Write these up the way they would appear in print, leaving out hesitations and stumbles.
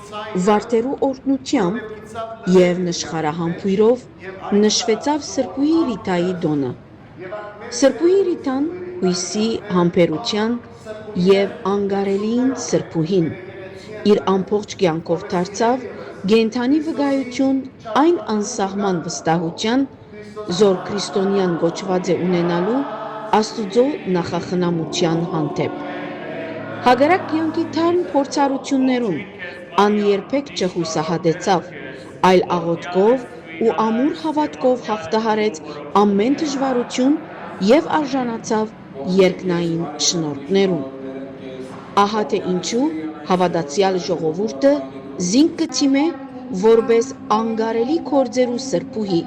Վարդերու օրհնությամբ եւ նշխարահամբույրով նշվեցավ Սրբուհի Ռիտայի դոնը։ Սրբուհի Ռիտան հույսի, համբերության եւ անգարելիին Սրբուհին իր ամբողջ կյանքով դարձավ գենթանի վկայություն այն անսահման վստահության, զոր քրիստոնյան գոչված է ունենալու Աստուծո նախախնամության հանդեպ։ Հակառակ կյանքի թարմ փորձառություններուն ան երբեք չհուսահատեցավ, այլ աղոթքով ու ամուր հավատքով հաղթահարեց ամեն դժվարություն եւ արժանացավ երկնային շնորհքներուն։ Ահա թե ինչու հավատացյալ ժողովուրդը զինք կցիմե որպես անգարելի կործերու Սրբուհի։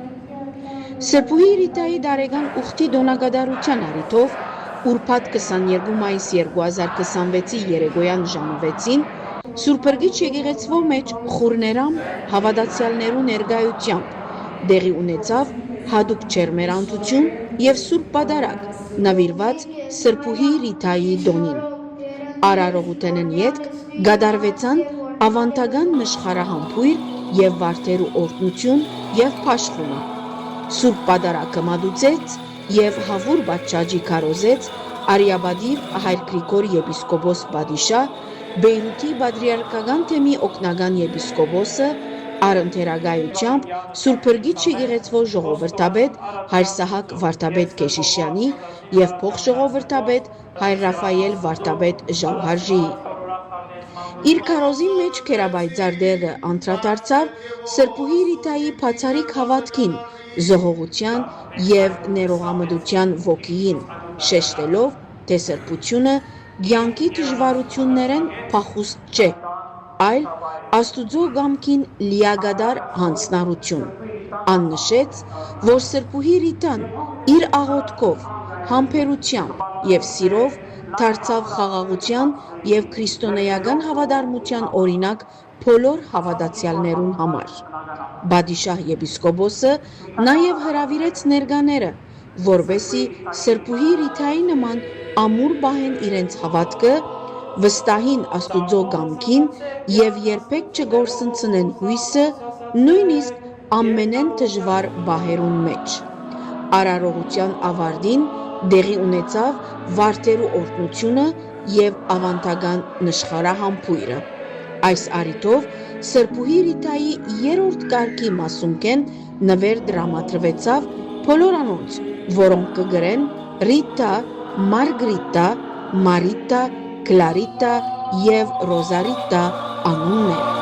Սրբուհի Ռիտայի դարեգան ուխտի դոնակատարության առիթով ուրբաթ 22 մայիս 2026-ի երեկոյան ժամը 6-ին Սուրբրգիչ եկեղեցվո մեջ խուրներամ հավատացյալներու ներկայությամբ դեղի ունեցավ հատուկ չերմերանտություն եւ սուրբ պատարագ նվիրված Սրբուհի Ռիտայի դոնին։ Արարողութենեն ետք գդարվեցան ավանդական նշխարահամբույր եւ վարդերու օրհնություն եւ փաշխումը։ Սուրբ պատարագը մատուցեց եւ հավուր բաճաճի քարոզեց Արիաբադիր Հայր Գրիգոր եպիսկոպոս Բադիշահ, Բեյրութի Պատրիարքական թեմի օգնական եպիսկոպոսը, առընթերագայությամբ Սուրբրգիչ եկեղեցվո ժողովրդապետ Հայր Սահակ Վարդապետ Կեշիշյանի եւ փոխժողովրդապետ Հայր Ռաֆայել Վարդապետ Ժավհարժիի։ Իր քարոզի մեջ քերաբայձար դեղը անդրադարձավ Սրբուհի Ռիտայի բացառիկ հավատքին, զոհողության եւ ներողամտության ոգիին, շեշտելով, թե սրբությունը կյանքի դժվարություններեն փախուստ չէ, այլ Աստուծո կամքին լիագադար հանձնառություն։ Ան նշեց, որ Սրբուհի Ռիտան իր աղոթքով, համբերությամբ եւ սիրով դարձավ խաղաղության եւ քրիստոնեական հավատարմության օրինակ բոլոր հավատացյալներուն համար։ Բադիշահ եպիսկոպոսը նաեւ հրավիրեց ներկաները, որպեսզի Սրբուհի Ռիտայի նման ամուր պահեն իրենց հավատքը, վստահին Աստուծո կամքին եւ երբեք չգործընծնեն հույսը, նույնիսկ ամենեն դժվար պահերուն մեջ։ Արարողության ավարտին դեղի ունեցավ վարդերու օրհնությունը եւ ավանդական նշխարահամբույրը։ Այս առիթով Սրբուհի Ռիտայի երրորդ կարգի մասունքեն նվեր դրամատրվեցավ բոլոր անոնց, որոնք կգրեն Ռիտա, Մարգրիտա, Մարիտա, Կլարիտա եւ Ռոզարիտա անունները։